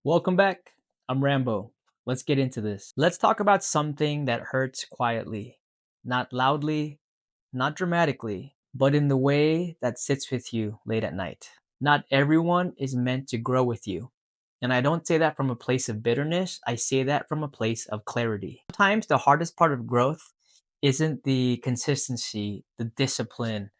Welcome back. I'm Rambo. Let's get into this. Let's talk about something that hurts quietly, not loudly, not dramatically, but in the way that sits with you late at night. Not everyone is meant to grow with you. And I don't say that from a place of bitterness, I say that from a place of clarity. Sometimes the hardest part of growth isn't the consistency, the discipline,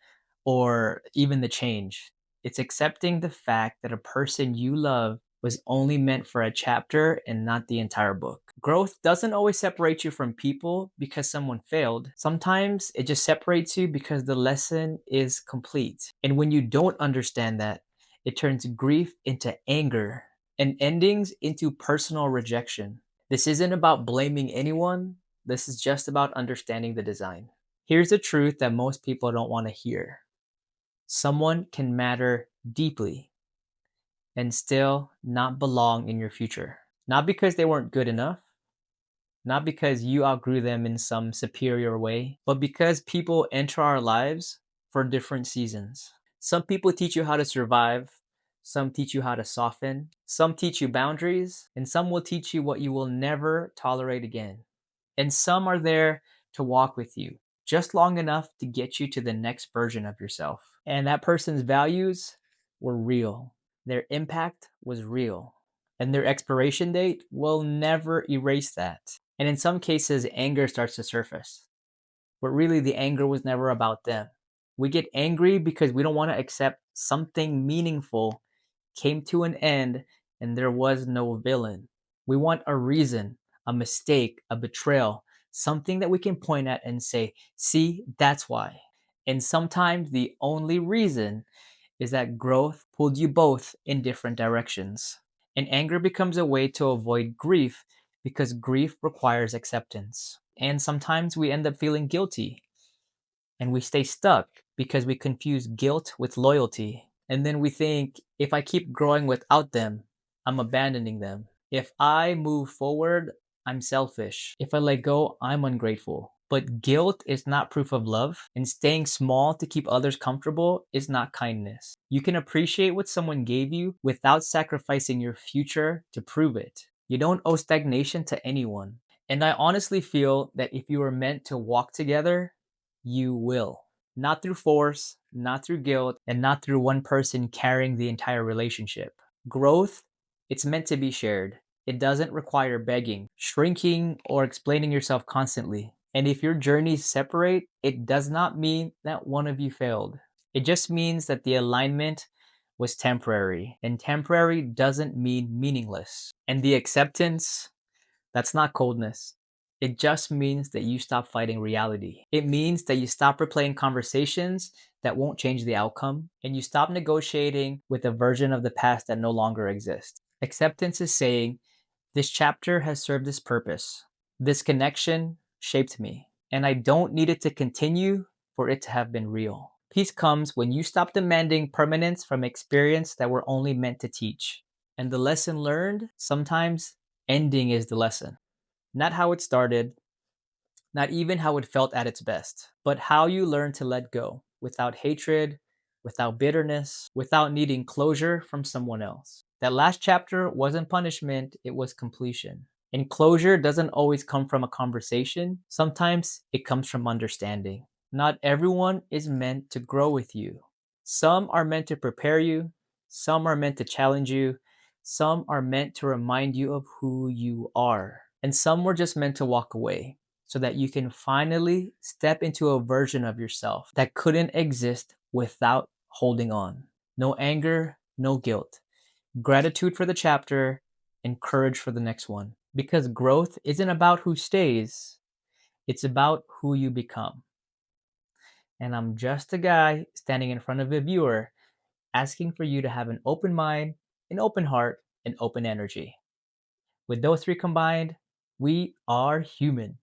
or even the change. It's accepting the fact that a person you love was only meant for a chapter and not the entire book. Growth doesn't always separate you from people because someone failed. Sometimes it just separates you because the lesson is complete. And when you don't understand that, it turns grief into anger and endings into personal rejection. This isn't about blaming anyone. This is just about understanding the design. Here's the truth that most people don't want to hear. Someone can matter deeply and still not belong in your future. Not because they weren't good enough, not because you outgrew them in some superior way, but because people enter our lives for different seasons. Some people teach you how to survive, some teach you how to soften, some teach you boundaries, and some will teach you what you will never tolerate again. And some are there to walk with you just long enough to get you to the next version of yourself. And that person's values were real, their impact was real, and their expiration date will never erase that. And in some cases, anger starts to surface. But really, the anger was never about them. We get angry because we don't want to accept something meaningful came to an end and there was no villain. We want a reason, a mistake, a betrayal, something that we can point at and say, see, that's why. And sometimes the only reason is that growth pulled you both in different directions. And anger becomes a way to avoid grief because grief requires acceptance. And sometimes we end up feeling guilty and we stay stuck because we confuse guilt with loyalty. And then we think, if I keep growing without them, I'm abandoning them. If I move forward, I'm selfish. If I let go, I'm ungrateful. But guilt is not proof of love, and staying small to keep others comfortable is not kindness. You can appreciate what someone gave you without sacrificing your future to prove it. You don't owe stagnation to anyone. And I honestly feel that if you are meant to walk together, you will. Not through force, not through guilt, and not through one person carrying the entire relationship. Growth, it's meant to be shared. It doesn't require begging, shrinking, or explaining yourself constantly. And if your journeys separate, it does not mean that one of you failed. It just means that the alignment was temporary, and temporary doesn't mean meaningless. And the acceptance, that's not coldness. It just means that you stop fighting reality. It means that you stop replaying conversations that won't change the outcome, and you stop negotiating with a version of the past that no longer exists. Acceptance is saying, this chapter has served its purpose. This connection shaped me, and I don't need it to continue for it to have been real. Peace comes when you stop demanding permanence from experience that were only meant to teach. And the lesson learned, sometimes ending is the lesson. Not how it started, not even how it felt at its best, but how you learn to let go without hatred, without bitterness, without needing closure from someone else. That last chapter wasn't punishment, it was completion. And closure doesn't always come from a conversation, sometimes it comes from understanding. Not everyone is meant to grow with you. Some are meant to prepare you, some are meant to challenge you, some are meant to remind you of who you are, and some were just meant to walk away so that you can finally step into a version of yourself that couldn't exist without holding on. No anger, no guilt. Gratitude for the chapter and courage for the next one. Because growth isn't about who stays, it's about who you become. And I'm just a guy standing in front of a viewer asking for you to have an open mind, an open heart, and open energy. With those three combined, we are human.